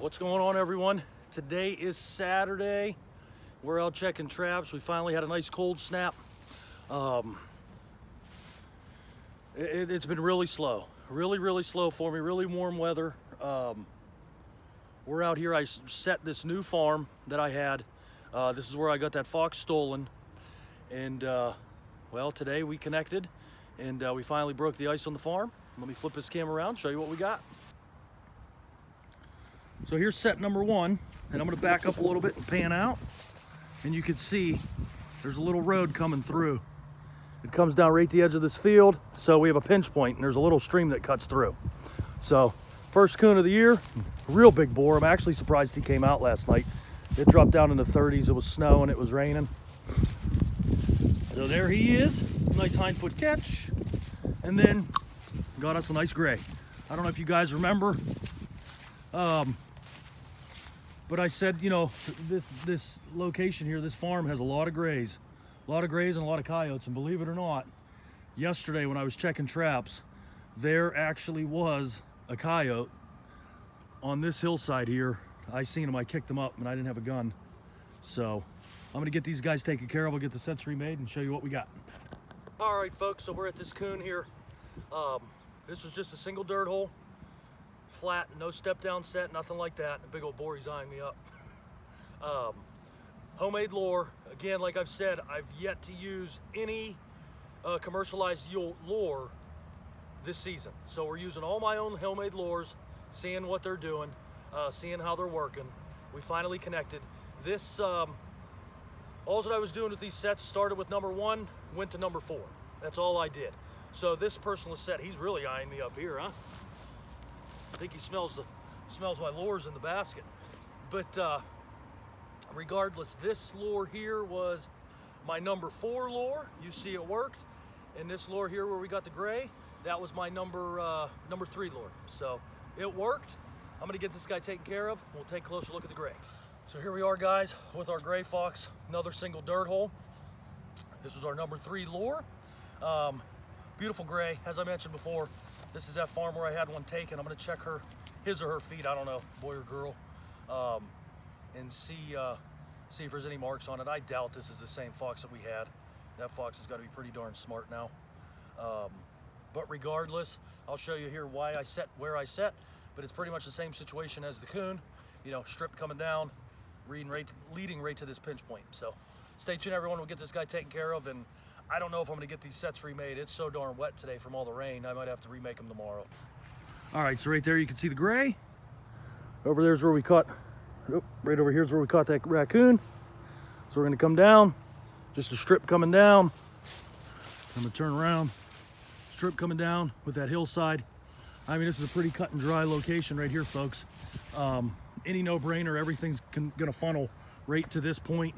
What's going on, everyone? Today is Saturday. We're out checking traps. We finally had a nice cold snap. It's been really slow, really slow for me. Really warm weather. We're out here. I set this new farm that I had. This is where I got that fox stolen, and well, today we connected and we finally broke the ice on the farm. Let me flip this camera around, show you what we got. So here's set number one, and I'm going to back up a little bit and pan out, and you can see there's a little road coming through. It comes down right at the edge of this field, so we have a pinch point, and there's a little stream that cuts through. So first coon of the year, real big boar. I'm actually surprised he came out last night. It dropped down in the 30s. It was snowing, it was raining. So there he is, nice hind foot catch, and then got us a nice gray. I don't know if you guys remember, but I said, you know, this location here, this farm has a lot of grays and a lot of coyotes. And believe it or not, yesterday when I was checking traps, there actually was a coyote on this hillside here. I seen him, I kicked him up, and I didn't have a gun. So I'm gonna get these guys taken care of. I'll get the sets remade and show you what we got. All right, folks, so we're at this coon here. This was just a single dirt hole. Flat, no step down set, nothing like that. A big old boar, he's eyeing me up. Homemade lure. Again, like I've said, I've yet to use any commercialized lure this season. So we're using all my own homemade lures, seeing what they're doing, seeing how they're working. We finally connected. This, all that I was doing with these sets, started with number one, went to number four. That's all I did. So this personal set, he's really eyeing me up here, huh? I think he smells my lures in the basket. But regardless, this lure here was my number four lure. You see it worked. And this lure here where we got the gray, that was my number three lure. So it worked. I'm gonna get this guy taken care of. We'll take a closer look at the gray. So here we are, guys, with our gray fox, another single dirt hole. This was our number three lure. Beautiful gray, as I mentioned before. This is that farm where I had one taken. I'm gonna check his or her feet, I don't know, boy or girl, and see if there's any marks on it. I doubt this is the same fox that we had. That fox has got to be pretty darn smart now. But regardless, I'll show you here why I set where I set, but it's pretty much the same situation as the coon. You know, strip coming down, leading right to this pinch point. So stay tuned, everyone. We'll get this guy taken care of, and I don't know if I'm gonna get these sets remade. It's so darn wet today from all the rain. I might have to remake them tomorrow. All right, so right there you can see the gray. Over there's where we caught, right over here is where we caught that raccoon. So we're gonna come down, just a strip coming down. I'm gonna turn around, strip coming down with that hillside. I mean, this is a pretty cut and dry location right here, folks. Any no-brainer, everything's gonna funnel right to this point.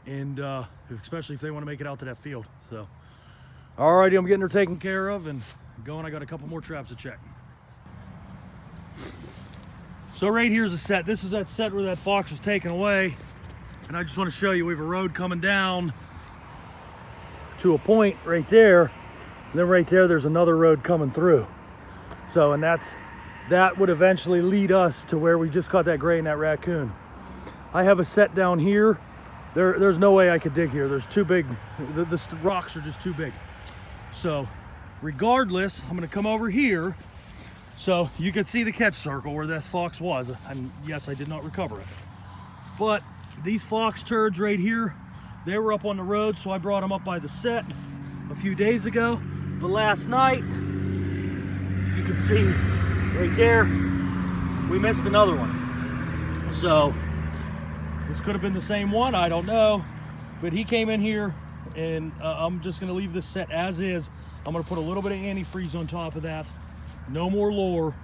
And especially if they want to make it out to that field. So alrighty, I'm getting her taken care of and going. I got a couple more traps to check. So right here's a set. This is that set where that fox was taken away, and I just want to show you we have a road coming down to a point right there, and then right there's another road coming through. So, and that would eventually lead us to where we just caught that gray and that raccoon. I have a set down here. There's no way I could dig here. There's too big, the rocks are just too big. So regardless, I'm gonna come over here so you can see the catch circle where that fox was. And yes, I did not recover it. But these fox turds right here, they were up on the road, so I brought them up by the set a few days ago. But last night, you can see right there, we missed another one. So this could have been the same one, I don't know. But he came in here, and I'm just gonna leave this set as is. I'm gonna put a little bit of antifreeze on top of that. No more lure.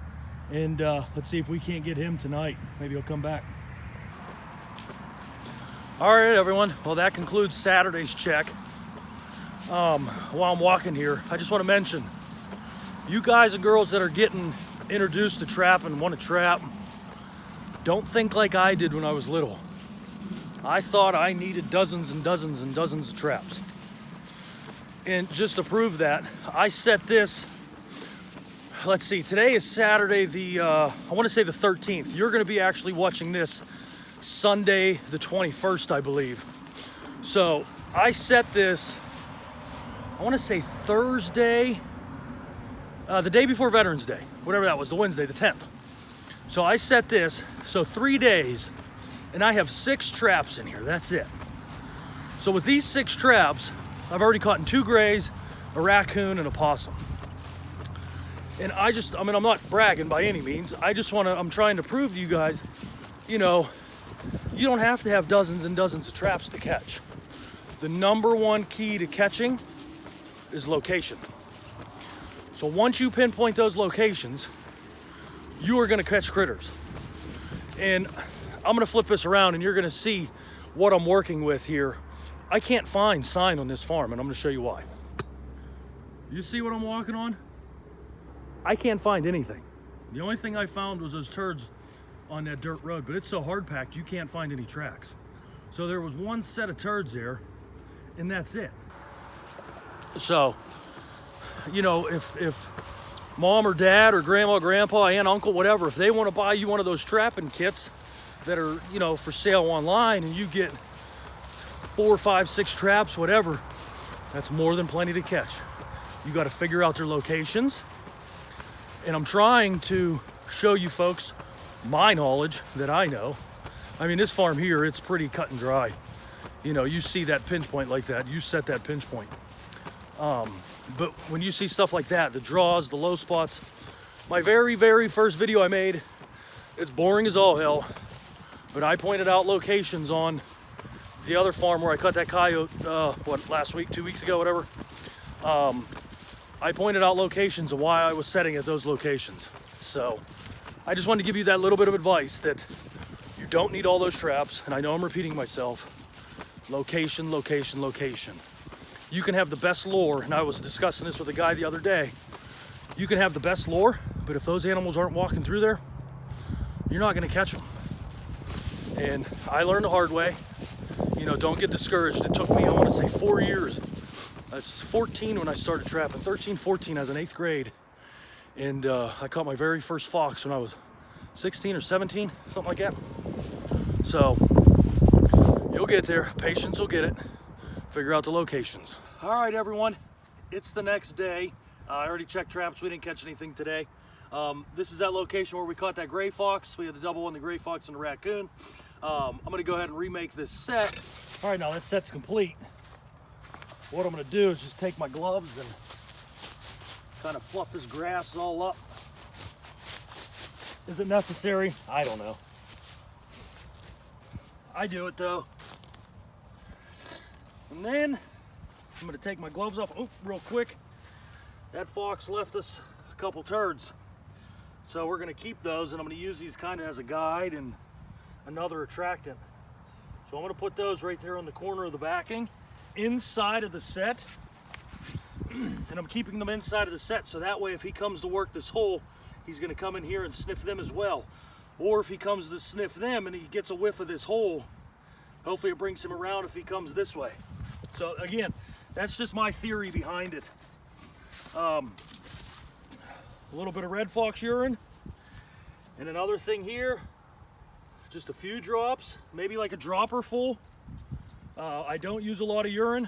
And let's see if we can't get him tonight. Maybe he'll come back. All right, everyone. Well, that concludes Saturday's check. While I'm walking here, I just wanna mention, you guys and girls that are getting introduced to trap and want to trap, don't think like I did when I was little. I thought I needed dozens and dozens and dozens of traps. And just to prove that, I set this let's see, today is Saturday I want to say the 13th. You're going to be actually watching this Sunday the 21st, I believe. So I set this, I want to say Thursday, the day before Veterans Day, whatever that was, the Wednesday, the 10th. So I set this, so 3 days, and I have 6 traps in here, that's it. So with these 6 traps, I've already caught 2 grays, a raccoon, and a possum. And I mean, I'm not bragging by any means. I'm trying to prove to you guys, you know, you don't have to have dozens and dozens of traps to catch. The number one key to catching is location. So once you pinpoint those locations, you are gonna catch critters. And I'm gonna flip this around and you're gonna see what I'm working with here. I can't find sign on this farm, and I'm gonna show you why. You see what I'm walking on? I can't find anything. The only thing I found was those turds on that dirt road, but it's so hard packed you can't find any tracks. So there was one set of turds there, and that's it. So, you know, if mom or dad or grandma, grandpa, aunt, uncle, whatever, if they want to buy you one of those trapping kits that are, you know, for sale online, and you get 4, 5, 6 traps, whatever, that's more than plenty to catch. You got to figure out their locations. And I'm trying to show you folks my knowledge that I know. I mean, this farm here, it's pretty cut and dry. You know, you see that pinch point like that, you set that pinch point. But when you see stuff like that, the draws, the low spots, my very, very first video I made, it's boring as all hell, but I pointed out locations on the other farm where I caught that coyote, last week, 2 weeks ago, whatever. I pointed out locations of why I was setting at those locations. So I just wanted to give you that little bit of advice that you don't need all those traps. And I know I'm repeating myself. Location, location, location. You can have the best lure, and I was discussing this with a guy the other day. You can have the best lure, but if those animals aren't walking through there, you're not gonna catch them. And I learned the hard way. You know, don't get discouraged. It took me, I wanna say 4 years. I was 14 when I started trapping, 13, 14, I was in 8th grade. And I caught my very first fox when I was 16 or 17, something like that. So you'll get there, patience will get it, figure out the locations. All right, everyone, it's the next day. I already checked traps, we didn't catch anything today. This is that location where we caught that gray fox. We had the double one, the gray fox and the raccoon. I'm gonna go ahead and remake this set. All right, now that set's complete. What I'm gonna do is just take my gloves and kind of fluff this grass all up. Is it necessary? I don't know. I do it though. And then I'm gonna take my gloves off, real quick. That fox left us a couple turds. So we're gonna keep those, and I'm gonna use these kind of as a guide and another attractant. So I'm gonna put those right there on the corner of the backing, inside of the set, and I'm keeping them inside of the set so that way if he comes to work this hole, he's going to come in here and sniff them as well. Or if he comes to sniff them and he gets a whiff of this hole, hopefully it brings him around if he comes this way. So again, that's just my theory behind it. A little bit of red fox urine, and another thing here, just a few drops, maybe like a dropper full. I don't use a lot of urine.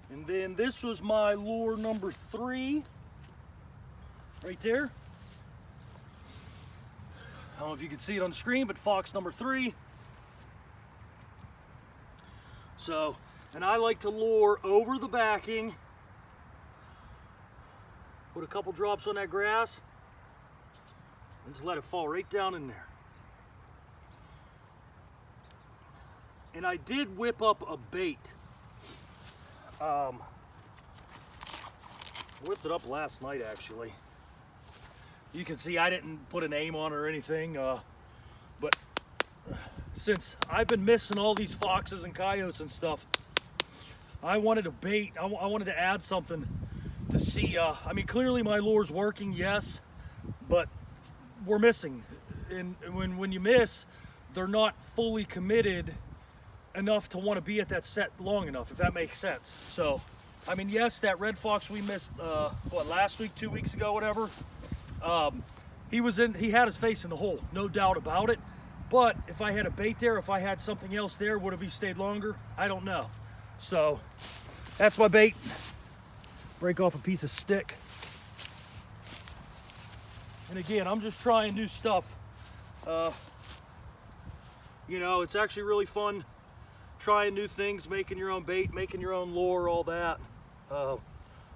And then this was my lure number 3, right there. I don't know if you can see it on the screen, but fox number 3. So, and I like to lure over the backing, put a couple drops on that grass, and just let it fall right down in there. And I did whip up a bait. Whipped it up last night, actually. You can see I didn't put a name on it or anything, but since I've been missing all these foxes and coyotes and stuff, I wanted a bait. I wanted to add something to see. I mean, clearly my lure's working, yes, but we're missing. And when you miss, they're not fully committed enough to want to be at that set long enough, if that makes sense. So I mean, yes, that red fox we missed, what, last week, 2 weeks ago, whatever. He had his face in the hole, no doubt about it. But if I had a bait there, if I had something else there, would have he stayed longer? I don't know. So that's my bait. Break off a piece of stick. And again, I'm just trying new stuff. You know, it's actually really fun trying new things, making your own bait, making your own lure, all that.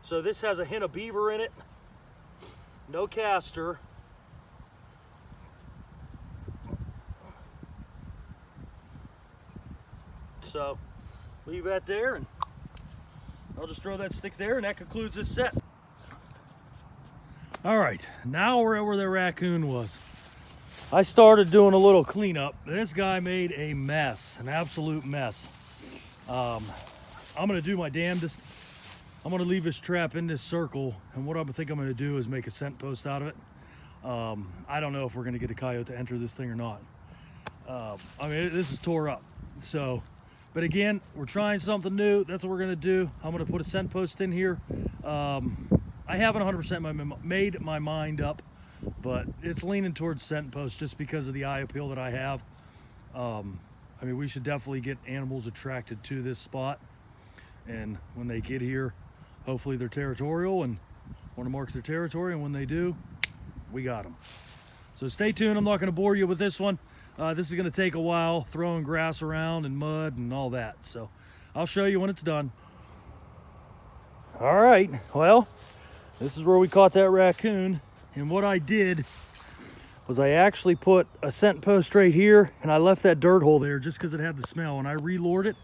So this has a hint of beaver in it. No caster. So leave that there, and I'll just throw that stick there, and that concludes this set. All right, now we're at where the raccoon was. I started doing a little cleanup. This guy made a mess, an absolute mess. I'm gonna do my damnedest. I'm gonna leave this trap in this circle, and what I think I'm gonna do is make a scent post out of it. I don't know if we're gonna get a coyote to enter this thing or not. I mean, this is tore up. So, but again, we're trying something new. That's what we're gonna do. I'm gonna put a scent post in here. I haven't 100% made my mind up, but it's leaning towards scent post just because of the eye appeal that I have. I mean, we should definitely get animals attracted to this spot, and when they get here, hopefully they're territorial and want to mark their territory, and when they do, we got them. So stay tuned. I'm not going to bore you with this one. This is going to take a while, throwing grass around and mud and all that, so I'll show you when it's done. All right, well, this is where we caught that raccoon, and what I did was I actually put a scent post right here, and I left that dirt hole there just because it had the smell, and I re-lured it,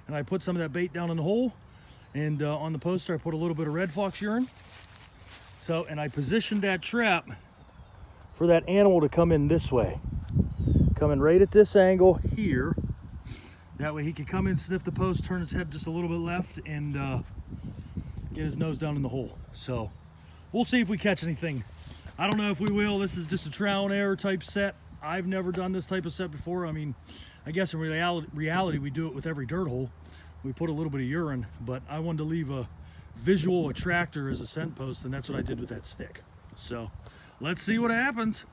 and I put some of that bait down in the hole, and on the poster I put a little bit of red fox urine. So, and I positioned that trap for that animal to come in this way, coming right at this angle here. That way he can come in, sniff the post, turn his head just a little bit left, and get his nose down in the hole. So we'll see if we catch anything. I don't know if we will. This is just a trial and error type set. I've never done this type of set before. I mean, I guess in reality we do it with every dirt hole. We put a little bit of urine, but I wanted to leave a visual attractor as a scent post, and that's what I did with that stick. So let's see what happens.